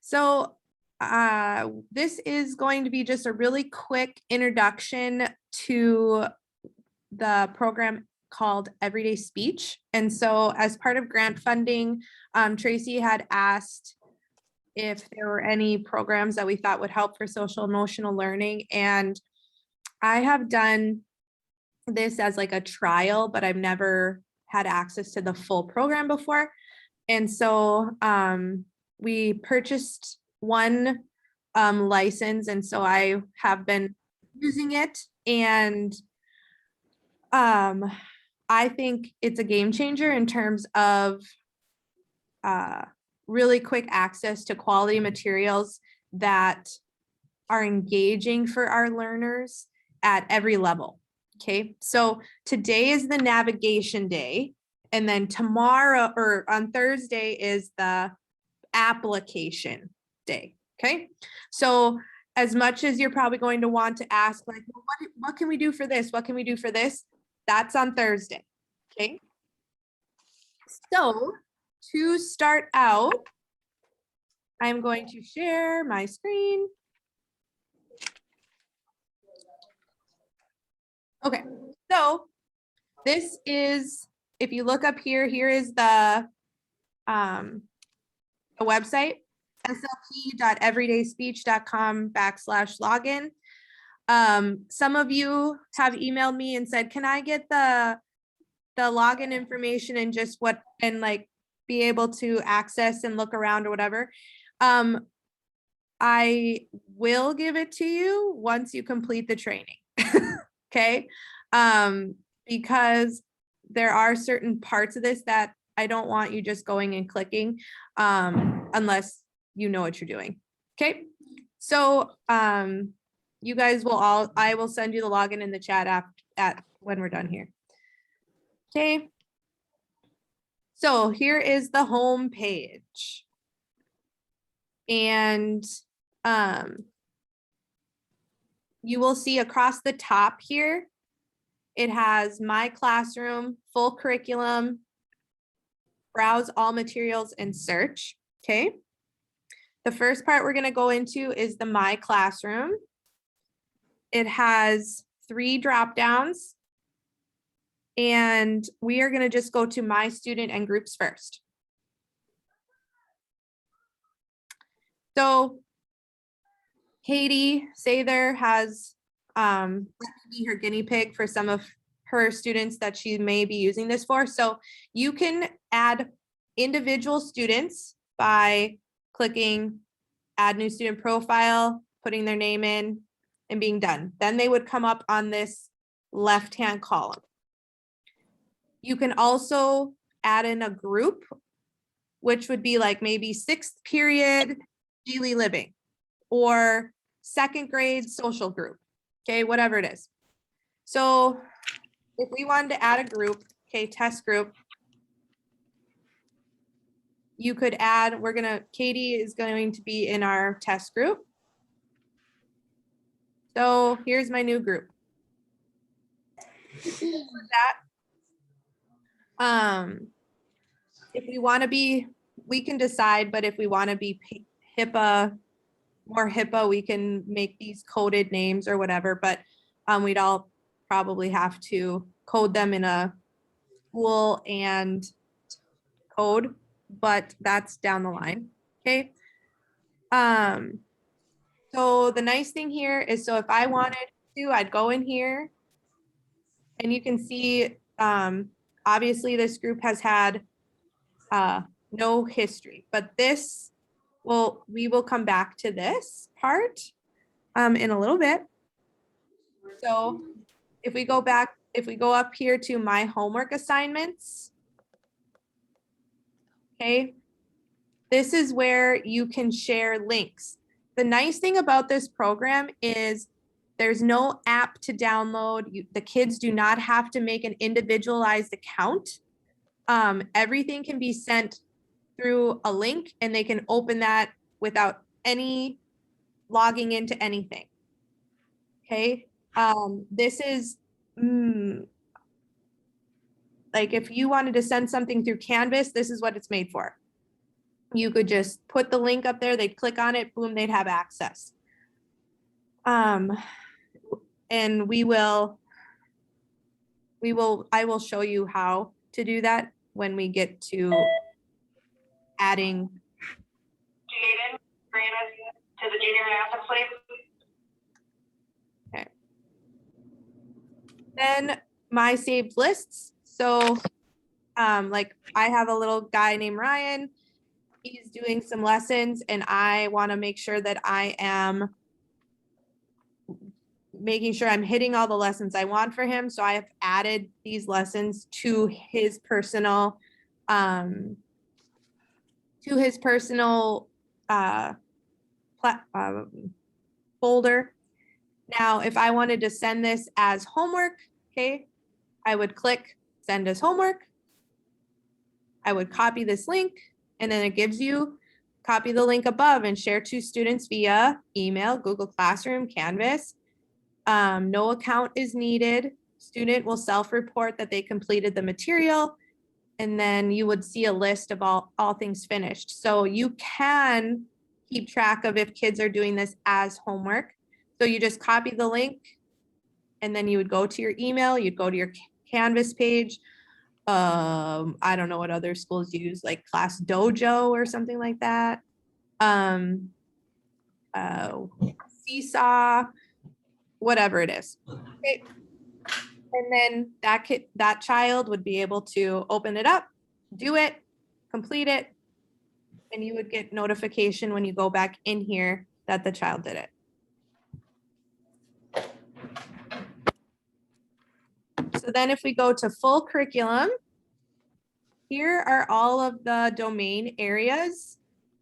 So this is going to be just a really quick introduction to the program called Everyday Speech. And so as part of grant funding, Tracy had asked if there were any programs that we thought would help for social emotional learning. And I have done this as like a trial, but I've never had access to the full program before. And so we purchased one license, and so I have been using it, and I think it's a game changer in terms of really quick access to quality materials that are engaging for our learners at every level. Okay, so today is the navigation day, and then tomorrow or on Thursday is the application day. Okay, so as much as you're probably going to want to ask, like, well, what can we do for this? What can we do for this? That's on Thursday. Okay, so to start out, I'm going to share my screen. Okay, so this is, if you look up here, here is the website, slp.everydayspeech.com/login. Some of you have emailed me and said, can I get the login information and just what, and like be able to access and look around or whatever. I will give it to you once you complete the training. Okay, because there are certain parts of this that I don't want you just going and clicking unless you know what you're doing. Okay, so you guys will all, I will send you the login in the chat at when we're done here. Okay, so here is the home page, and you will see across the top here, it has My Classroom, full curriculum, browse all materials, and search. Okay. The first part we're going to go into is the My Classroom. It has 3 drop downs, and we are going to just go to My Student and Groups first. So Katie Sather has let me be her guinea pig for some of her students that she may be using this for. So you can add individual students by clicking add new student profile, putting their name in, and being done. Then they would come up on this left-hand column. You can also add in a group, which would be like maybe 6th period daily living or 2nd grade social group. Okay, whatever it is. So if we wanted to add a group, okay, test group, you could add, Katie is going to be in our test group. So here's my new group. If we want to be, we can decide, but if we want to be HIPAA, more HIPAA, we can make these coded names or whatever, but we'd all probably have to code them in a school and code, but that's down the line. Okay. So the nice thing here is, so if I wanted to, I'd go in here and you can see, obviously this group has had no history, but this we will come back to this part in a little bit. So if we go back, if we go up here to my homework assignments, okay, this is where you can share links. The nice thing about this program is there's no app to download. The kids do not have to make an individualized account. Everything can be sent through a link, and they can open that without any logging into anything. Okay, this is like if you wanted to send something through Canvas, this is what it's made for. you could just put the link up there, they'd click on it, boom, they'd have access. And I will show you how to do that when we get to adding. Jaden, bring us to the junior math, please. Okay. Then my saved lists. So like I have a little guy named Ryan. He's doing some lessons and I want to make sure that I am making sure I'm hitting all the lessons I want for him. So I have added these lessons to his personal folder. Now, if I wanted to send this as homework, okay, I would click send as homework. I would copy this link and then it gives you copy the link above and share to students via email, Google Classroom, Canvas. No account is needed. Student will self-report that they completed the material. And then you would see a list of all things finished. So you can keep track of if kids are doing this as homework. So you just copy the link and then you would go to your email, you'd go to your Canvas page. I don't know what other schools use, like Class Dojo or something like that. Seesaw, whatever it is. Okay. And then that child would be able to open it up, do it, complete it, and you would get notification when you go back in here that the child did it. So then if we go to full curriculum, here are all of the domain areas.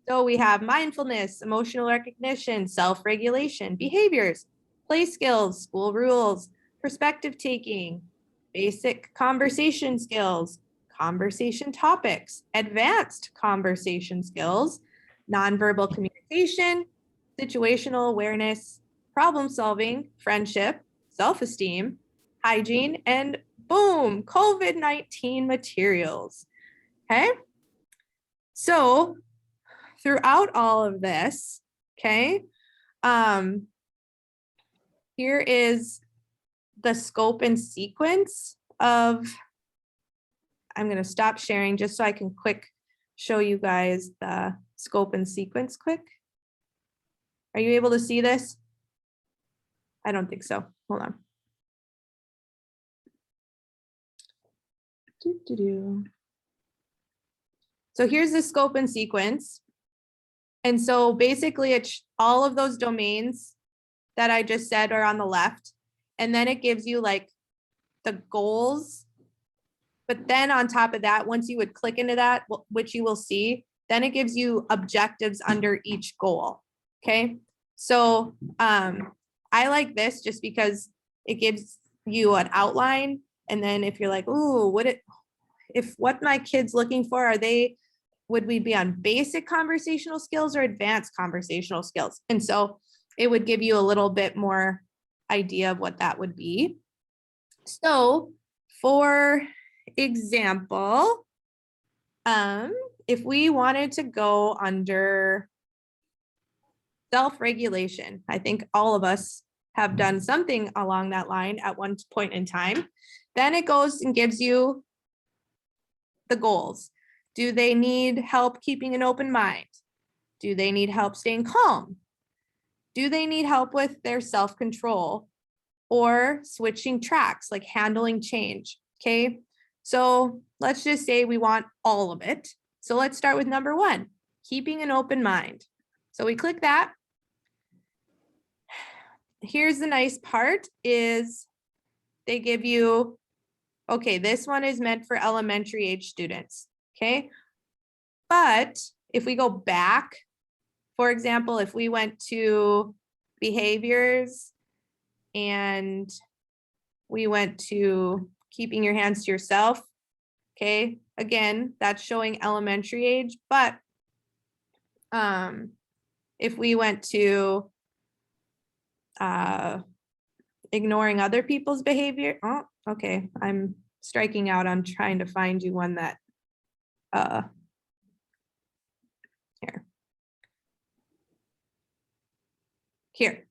So we have mindfulness, emotional recognition, self-regulation, behaviors, play skills, school rules, perspective taking, basic conversation skills, conversation topics, advanced conversation skills, nonverbal communication, situational awareness, problem solving, friendship, self-esteem, hygiene, and boom, COVID-19 materials. Okay. So throughout all of this, okay, here is the scope and sequence of, I'm going to stop sharing just so I can quick show you guys the scope and sequence quick. Are you able to see this? I don't think so. Hold on. So here's the scope and sequence. And so basically it's all of those domains that I just said are on the left. And then it gives you like the goals. But then on top of that, once you would click into that, which you will see, then it gives you objectives under each goal. Okay. So I like this just because it gives you an outline. And then if you're like, ooh, what my kid's looking for, would we be on basic conversational skills or advanced conversational skills? And so it would give you a little bit more idea of what that would be. So for example, if we wanted to go under self-regulation, I think all of us have done something along that line at one point in time. Then it goes and gives you the goals. Do they need help keeping an open mind? Do they need help staying calm? Do they need help with their self-control or switching tracks, like handling change? Okay, so let's just say we want all of it. So let's start with number 1, keeping an open mind. So we click that. Here's the nice part is they give you, okay, this one is meant for elementary age students. Okay, but if we go back, for example, if we went to behaviors and we went to keeping your hands to yourself, okay, again, that's showing elementary age, but if we went to ignoring other people's behavior, oh, okay, I'm striking out on trying to find you one that Here,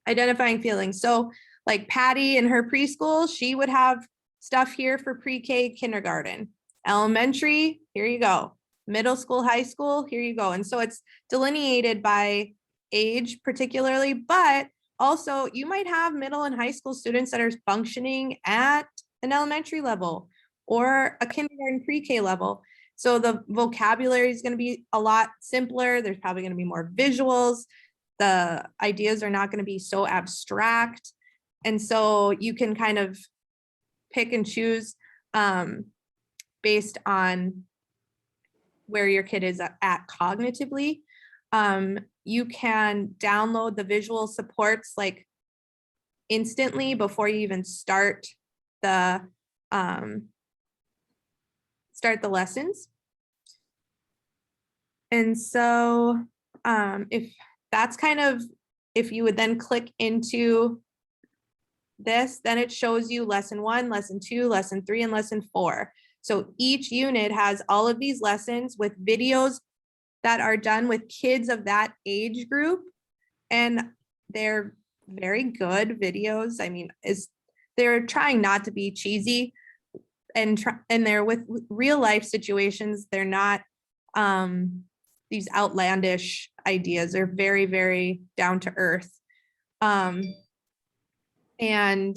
identifying feelings. So like Patty in her preschool, she would have stuff here for pre-K, kindergarten, elementary, here you go. Middle school, high school, here you go. And so it's delineated by age particularly, but also you might have middle and high school students that are functioning at an elementary level or a kindergarten pre-K level. So the vocabulary is going to be a lot simpler. There's probably going to be more visuals. The ideas are not going to be so abstract. And so you can kind of pick and choose based on where your kid is at cognitively. You can download the visual supports like instantly before you even start the lessons. And so if that's kind of, if you would then click into this, then it shows you lesson 1, lesson 2, lesson 3, and lesson 4. So each unit has all of these lessons with videos that are done with kids of that age group. And they're very good videos. I mean, they're trying not to be cheesy and they're with real life situations. They're not these outlandish ideas. They're very, very down to earth. And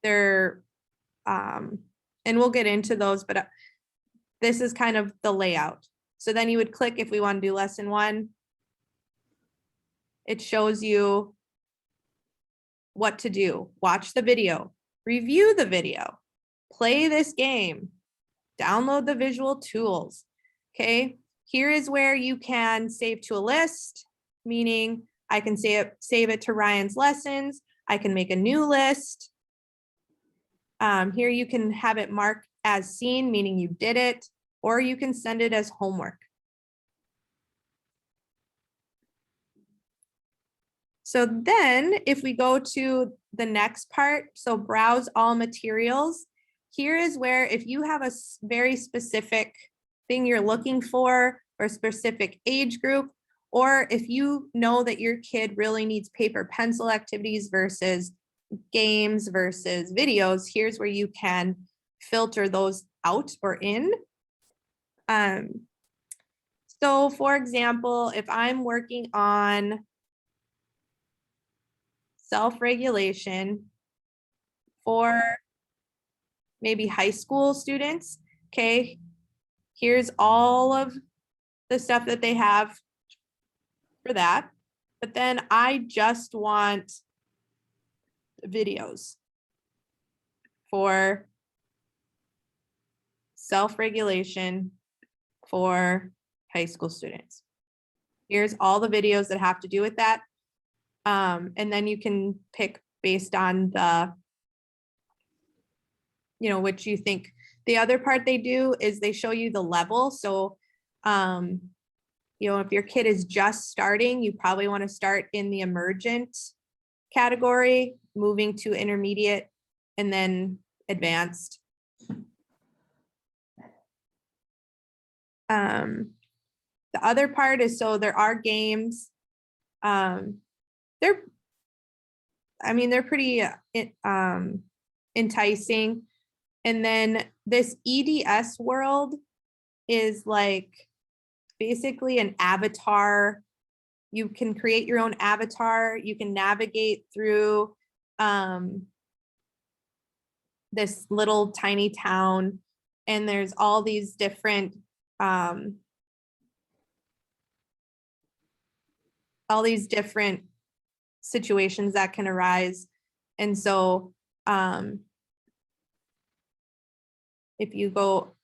they're, and we'll get into those, but this is kind of the layout. So then you would click if we want to do lesson 1. It shows you what to do. Watch the video, review the video, play this game, download the visual tools. Okay, here is where you can save to a list, meaning I can save it to Ryan's lessons. I can make a new list. Here you can have it marked as seen, meaning you did it, or you can send it as homework. So then if we go to the next part, so browse all materials, here is where if you have a very specific thing you're looking for or a specific age group, or if you know that your kid really needs paper pencil activities versus games versus videos, here's where you can filter those out or in. So for example, if I'm working on self-regulation for maybe high school students, okay, here's all of the stuff that they have for that. But then I just want videos for self-regulation for high school students. Here's all the videos that have to do with that. And then you can pick based on the, you know, which you think. The other part they do is they show you the level. So, you know, if your kid is just starting, you probably want to start in the emergent category, moving to intermediate and then advanced. The other part is, so there are games. They're pretty enticing. And then this EDS world is like basically an avatar. You can create your own avatar. You can navigate through this little tiny town, and there's all these different situations that can arise. And so if you go,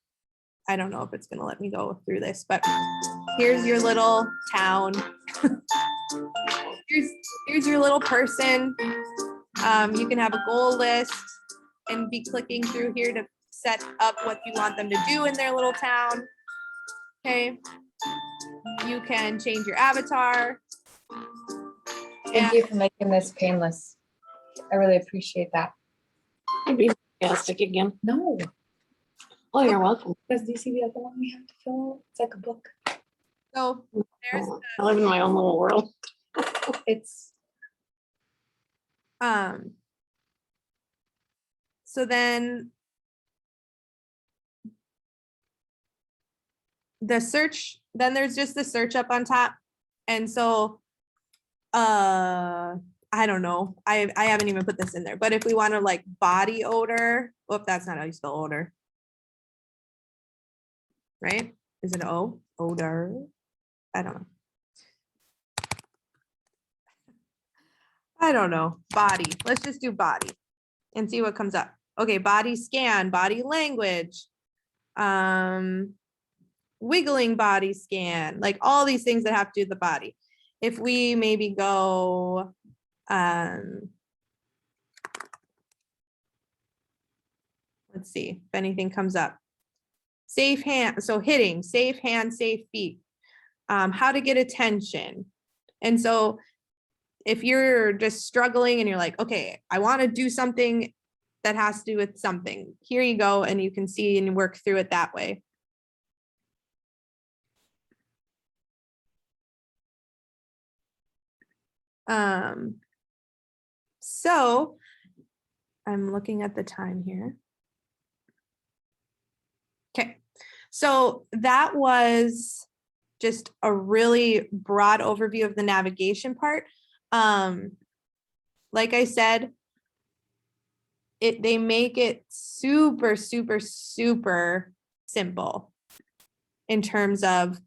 I don't know if it's going to let me go through this, but here's your little town. here's your little person. You can have a goal list and be clicking through here to set up what you want them to do in their little town. Okay. You can change your avatar. Thank you for making this painless. I really appreciate that. I'd be fantastic again. No, Oh, you're welcome. because do you see the other one we have to fill out? It's like a book. So there's I live in my own little world. It's So then the search, then there's just the search up on top. And so, I don't know. I haven't even put this in there, but if we want to like body odor, oh, that's not how you spell odor. Right? Is it O? Odor? I don't know. I don't know. Body. Let's just do body and see what comes up. Okay, body scan, body language, wiggling body scan, like all these things that have to do with the body. If we maybe go, let's see if anything comes up. Safe hand, so hitting, safe hand, safe feet, how to get attention. And so if you're just struggling and you're like, okay, I want to do something that has to do with something, here you go, and you can see and work through it that way. So I'm looking at the time here. Okay, so that was just a really broad overview of the navigation part. Like I said, they make it super, super, super simple in terms of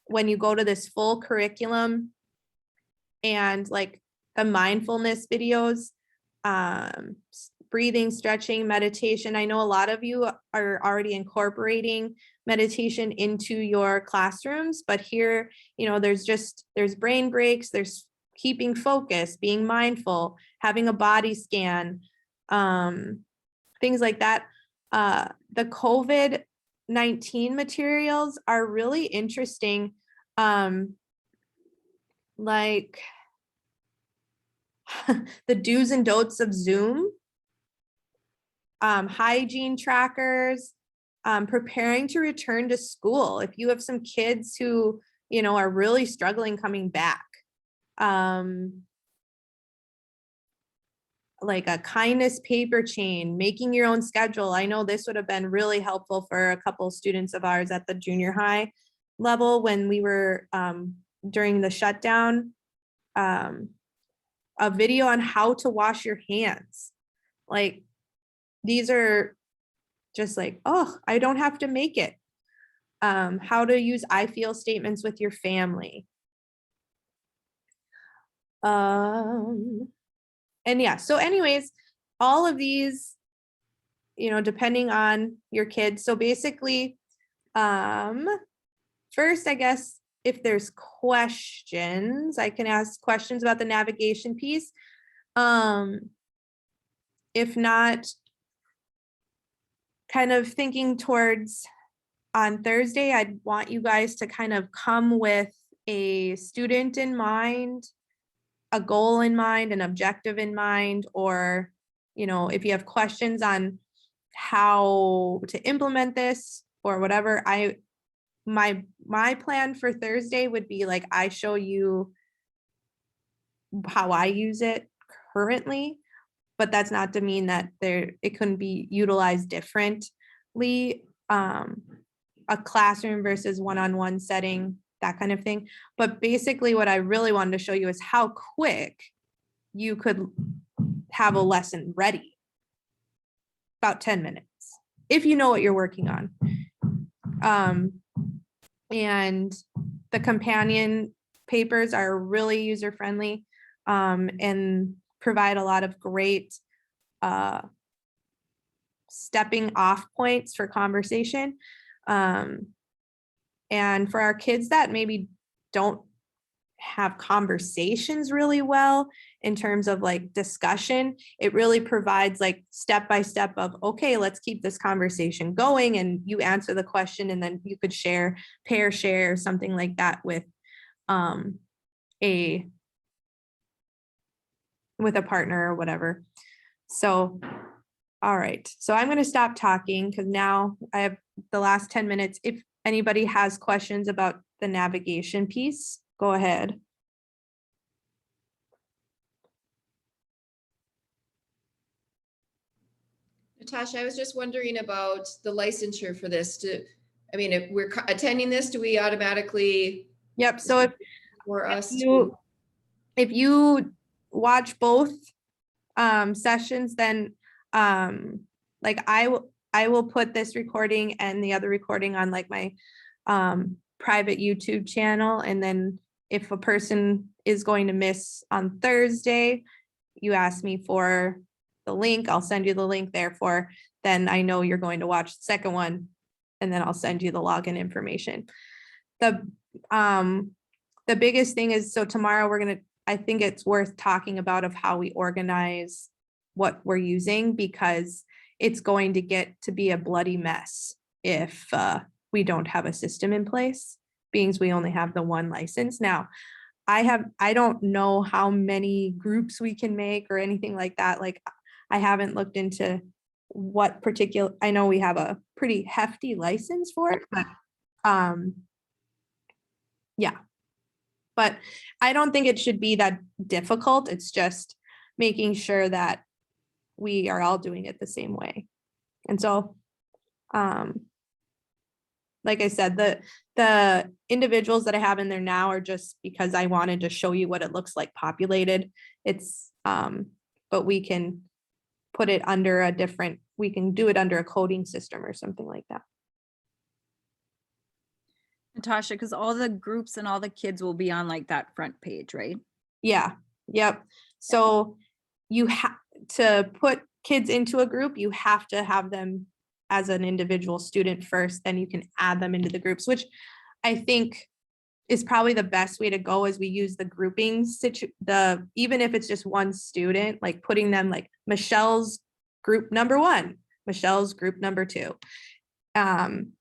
when you go to this full curriculum and like the mindfulness videos, breathing, stretching, meditation. I know a lot of you are already incorporating meditation into your classrooms, but here, you know, there's brain breaks, there's keeping focus, being mindful, having a body scan, things like that. The COVID-19 materials are really interesting. Like the do's and don'ts of Zoom, hygiene trackers, preparing to return to school. If you have some kids who, you know, are really struggling coming back, like a kindness paper chain, making your own schedule. I know this would have been really helpful for a couple students of ours at the junior high level when we were during the shutdown. A video on how to wash your hands. Like, these are just like, oh, I don't have to make it. How to use I feel statements with your family. And yeah, so anyways, all of these, you know, depending on your kids. So basically, first, I guess, if there's questions, I can ask questions about the navigation piece. If not, kind of thinking towards on Thursday, I'd want you guys to kind of come with a student in mind, a goal in mind, an objective in mind, or, you know, if you have questions on how to implement this or whatever, my plan for Thursday would be like, I show you how I use it currently, but that's not to mean that it couldn't be utilized differently. A classroom versus one-on-one setting, that kind of thing. But basically what I really wanted to show you is how quick you could have a lesson ready. About 10 minutes, if you know what you're working on. And the companion papers are really user-friendly, and provide a lot of great stepping off points for conversation. And for our kids that maybe don't have conversations really well in terms of like discussion, it really provides like step-by-step of, okay, let's keep this conversation going, and you answer the question and then you could pair share, something like that with a partner or whatever. So, all right, so I'm going to stop talking because now I have the last 10 minutes. If anybody has questions about the navigation piece, go ahead. Natasha, I was just wondering about the licensure for this. I mean, if we're attending this, do we automatically, Yep, so if for us to? you watch both sessions, then like I will put this recording and the other recording on like my private YouTube channel. And then if a person is going to miss on Thursday, you ask me for the link, I'll send you the link. Therefore, then I know you're going to watch the second one, and then I'll send you the login information. The biggest thing is, so tomorrow I think it's worth talking about of how we organize what we're using, because it's going to get to be a bloody mess if we don't have a system in place, being we only have the one license. Now, I don't know how many groups we can make or anything like that. Like, I haven't looked into what particular, I know we have a pretty hefty license for it, but yeah. But I don't think it should be that difficult. It's just making sure that we are all doing it the same way. And so, like I said, the individuals that I have in there now are just because I wanted to show you what it looks like populated. It's, but we can put it under we can do it under a coding system or something like that. Natasha, because all the groups and all the kids will be on like that front page, right? Yeah, yep. So you have to put kids into a group, you have to have them as an individual student first, then you can add them into the groups, which I think is probably the best way to go, as we use the grouping even if it's just one student, like putting them like Michelle's group number 1, Michelle's group number 2.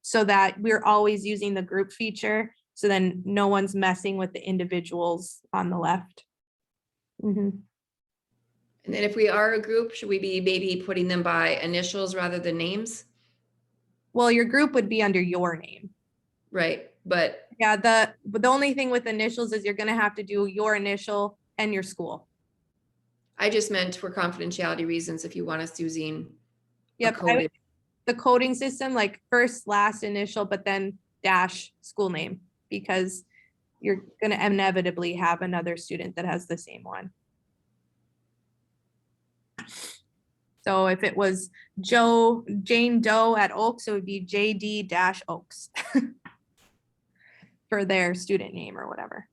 So that we're always using the group feature, so then no one's messing with the individuals on the left. And then if we are a group, should we be maybe putting them by initials rather than names? Well, your group would be under your name. Right, but Yeah, the only thing with initials is you're gonna have to do your initial and your school. I just meant for confidentiality reasons, if you want us using a Yep, coded. the coding system, like first, last, initial, but then dash school name, because you're gonna inevitably have another student that has the same one. So if it was Jane Doe at Oaks, it would be JD dash Oaks for their student name or whatever.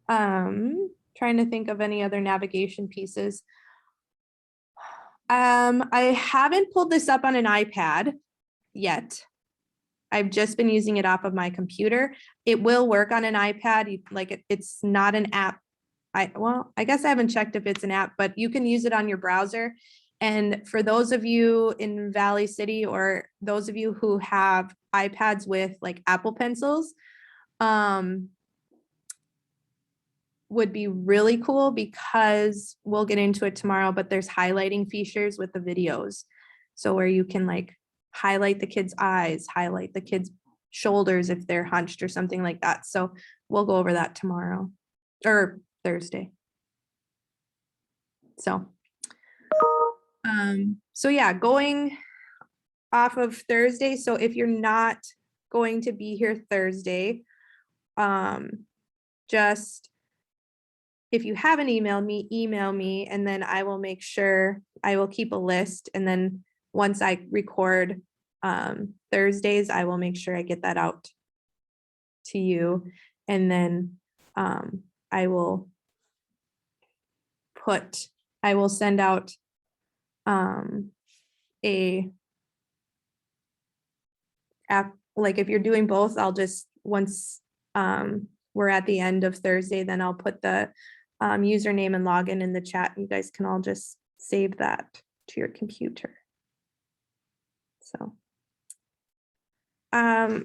Trying to think of any other navigation pieces. I haven't pulled this up on an iPad yet. I've just been using it off of my computer. It will work on an iPad. Like it's not an app. I guess I haven't checked if it's an app, but you can use it on your browser. And for those of you in Valley City, or those of you who have iPads with like Apple Pencils, would be really cool, because we'll get into it tomorrow, but there's highlighting features with the videos. So where you can like highlight the kid's eyes, highlight the kid's shoulders if they're hunched or something like that. So we'll go over that tomorrow or Thursday. So yeah, going off of Thursday. So if you're not going to be here Thursday, just if you haven't emailed me, email me, and then I will make sure I will keep a list. And then once I record Thursdays, I will make sure I get that out to you. And then I will send out a app. Like if you're doing both, I'll just, once we're at the end of Thursday, then I'll put the username and login in the chat. You guys can all just save that to your computer. So I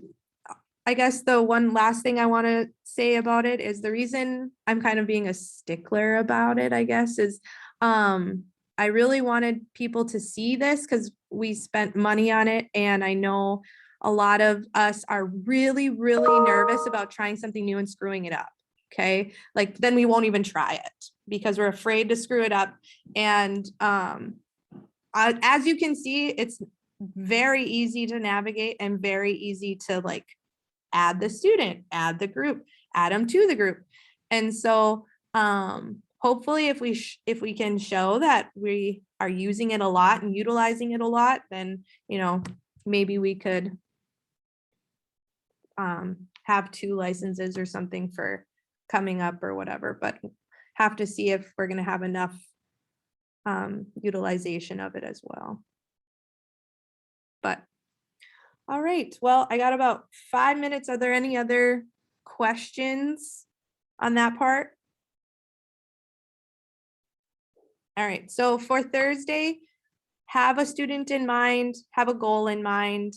guess the one last thing I want to say about it is the reason I'm kind of being a stickler about it, I guess, is I really wanted people to see this because we spent money on it, and I know a lot of us are really, really nervous about trying something new and screwing it up. Okay, like then we won't even try it because we're afraid to screw it up. And as you can see, it's very easy to navigate and very easy to like add the student, add the group, add them to the group. And so hopefully if we can show that we are using it a lot and utilizing it a lot, then, you know, maybe we could have 2 licenses or something for coming up or whatever, but have to see if we're gonna have enough utilization of it as well. But, all right, well, I got about 5 minutes. Are there any other questions on that part? All right, so for Thursday, have a student in mind, have a goal in mind.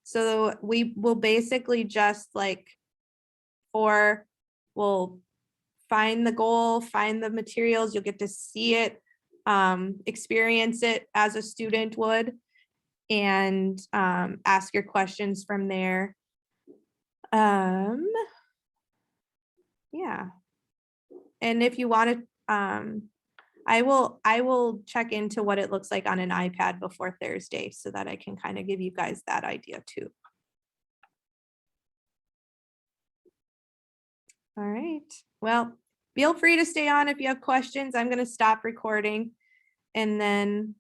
So we will basically just like we'll find the goal, find the materials, you'll get to see it, experience it as a student would, and ask your questions from there. Yeah. And if you want to, I will check into what it looks like on an iPad before Thursday so that I can kind of give you guys that idea too. All right, well, feel free to stay on if you have questions. I'm going to stop recording and then